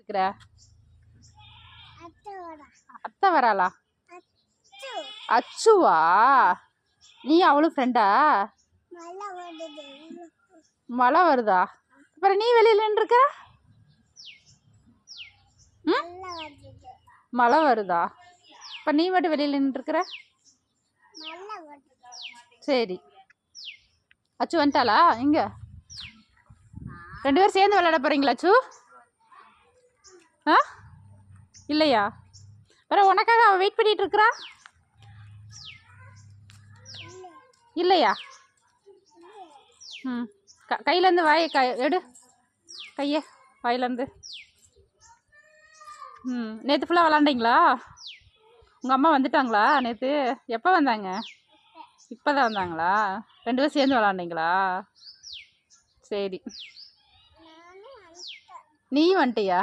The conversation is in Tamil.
இருக்கிற? அத்தை வராளா? அச்சுவா? நீ அவளும் ஃப்ரெண்டா? மழை வருதா? அப்புறம் நீ வெளியில நின்றுருக்க? மழை வருதா? இப்போ நீ மட்டும் வெளியில நின்றுருக்குற? சரி. அச்சு வந்துட்டாளா? இங்க 2 பேரும் சேர்ந்து விளையாட போறீங்களா அச்சு? ஆ இல்லையா? வேற உனக்காக அவள் வெயிட் பண்ணிட்டு இருக்கிறா இல்லையா? ம் கையிலேருந்து எடு கையை வாயிலேருந்து. நேற்று ஃபுல்லாக விளாண்டிங்களா? உங்கள் அம்மா வந்துட்டாங்களா நேற்று? எப்போ வந்தாங்க? இப்போ தான் வந்தாங்களா? 2 பேரும் சேர்ந்து விளாண்டிங்களா? சரி. நீயும் வந்துட்டியா?